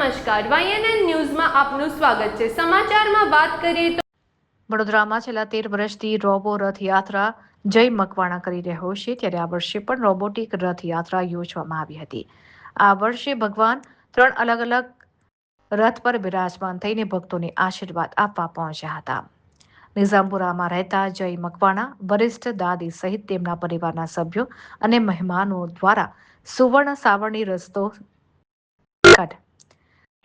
નમસ્કાર, YNN ન્યૂઝમાં આપનું સ્વાગત છે। સમાચારમાં વાત કરીએ તો વડોદરામાં છેલ્લા 13 વર્ષથી રોબો રથયાત્રા જય મકવાણા કરી રહ્યો છે, ત્યારે આ વર્ષે પણ રોબોટિક રથયાત્રા યોજવામાં આવી હતી। આ વર્ષે ભગવાન 3 અલગ અલગ રથ પર બિરાજમાન થઈને ભક્તોને આશીર્વાદ આપવા પહોંચ્યા હતા। નિઝામપુરામાં રહેતા જય મકવાણા વરિષ્ઠ દાદી સહિત તેમના પરિવારના સભ્યો અને મહેમાનો દ્વારા સુવર્ણ સાવરણી રસ્તો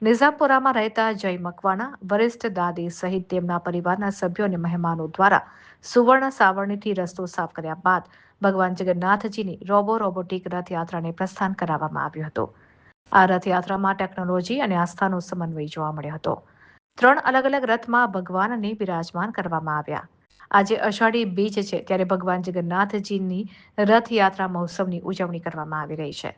નિઝામપુરામાં રહેતા જય મકવાણા વરિષ્ઠ દાદી સહિત તેમના પરિવારના સભ્યો અને મહેમાનો દ્વારા સુવર્ણ સાવરણીથી રસ્તો સાફ કર્યા બાદ ભગવાન જગન્નાથજીની રોબોટિક રથયાત્રાને પ્રસ્થાન કરાવવામાં આવ્યું હતું। આ રથયાત્રામાં ટેકનોલોજી અને આસ્થાનો સમન્વય જોવા મળ્યો હતો। 3 અલગ અલગ રથમાં ભગવાનને બિરાજમાન કરવામાં આવ્યા। આજે અષાઢી બીજ છે, ત્યારે ભગવાન જગન્નાથજીની રથયાત્રા મહોત્સવની ઉજવણી કરવામાં આવી રહી છે।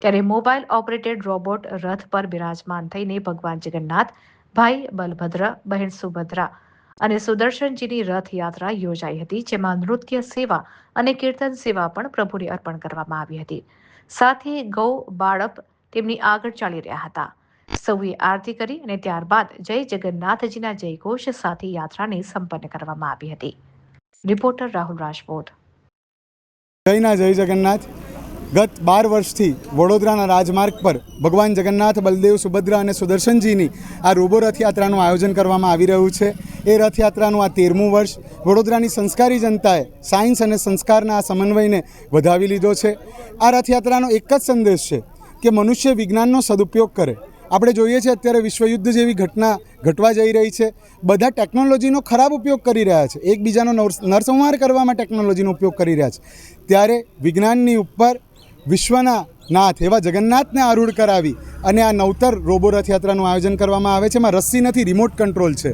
ત્યારે મોબાઈલ ઓપરેટેડ રોબોટ રથ પર બિરાજમાન થઈને ભગવાન જગન્નાથ, ભાઈ બલભદ્ર, બહેન સુભદ્રા અને સુદર્શનજીની રથયાત્રા યોજાઈ હતી, જેમાં નૃત્ય સેવા અને કીર્તન સેવા પણ પ્રભુને અર્પણ કરવામાં આવી હતી। સાથે ગૌ બાળક તેમની આગળ ચાલી રહ્યા હતા। સૌએ આરતી કરી અને ત્યારબાદ જય જગન્નાથજીના જયઘોષ સાથે યાત્રાને સંપન્ન કરવામાં આવી હતી। રિપોર્ટર રાહુલ રાજપૂત। જય જગન્નાથ। ગત 12 વર્ષથી વડોદરાના રાજમાર્ગ પર ભગવાન જગન્નાથ, બલદેવ, સુભદ્રા અને સુદર્શનજીની આ રોબો રથયાત્રાનું આયોજન કરવામાં આવી રહ્યું છે। એ રથયાત્રાનું આ 13મું વર્ષ વડોદરાની સંસ્કારી જનતાએ સાયન્સ અને સંસ્કારના આ સમન્વયને વધાવી લીધો છે। આ રથયાત્રાનો એક જ સંદેશ છે કે મનુષ્ય વિજ્ઞાનનો સદુપયોગ કરે। આપણે જોઈએ છીએ અત્યારે વિશ્વયુદ્ધ જેવી ઘટના ઘટવા જઈ રહી છે। બધા ટેકનોલોજીનો ખરાબ ઉપયોગ કરી રહ્યા છે, એકબીજાનો નરસંહાર કરવામાં ટેકનોલોજીનો ઉપયોગ કરી રહ્યા છે। ત્યારે વિજ્ઞાનની ઉપર વિશ્વના નાથ એવા જગન્નાથને આરૂઢ કરાવી અને આ નવતર રોબો રથયાત્રાનું આયોજન કરવામાં આવે છે। એમાં રસ્સી નથી, રિમોટ કંટ્રોલ છે।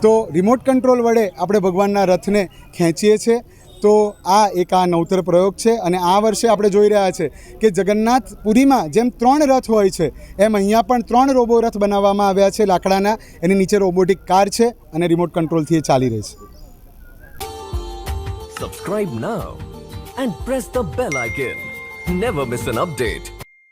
તો રિમોટ કંટ્રોલ વડે આપણે ભગવાનના રથને ખેંચીએ છીએ। તો આ એક નવતર પ્રયોગ છે અને આ વર્ષે આપણે જોઈ રહ્યા છે કે જગન્નાથપુરીમાં જેમ 3 રથ હોય છે, એમ અહીંયા પણ 3 રોબો રથ બનાવવામાં આવ્યા છે લાકડાના। એની નીચે રોબોટિક કાર છે અને રિમોટ કંટ્રોલથી એ ચાલી રહી છે। Subscribe now and press the bell icon. Never miss an update.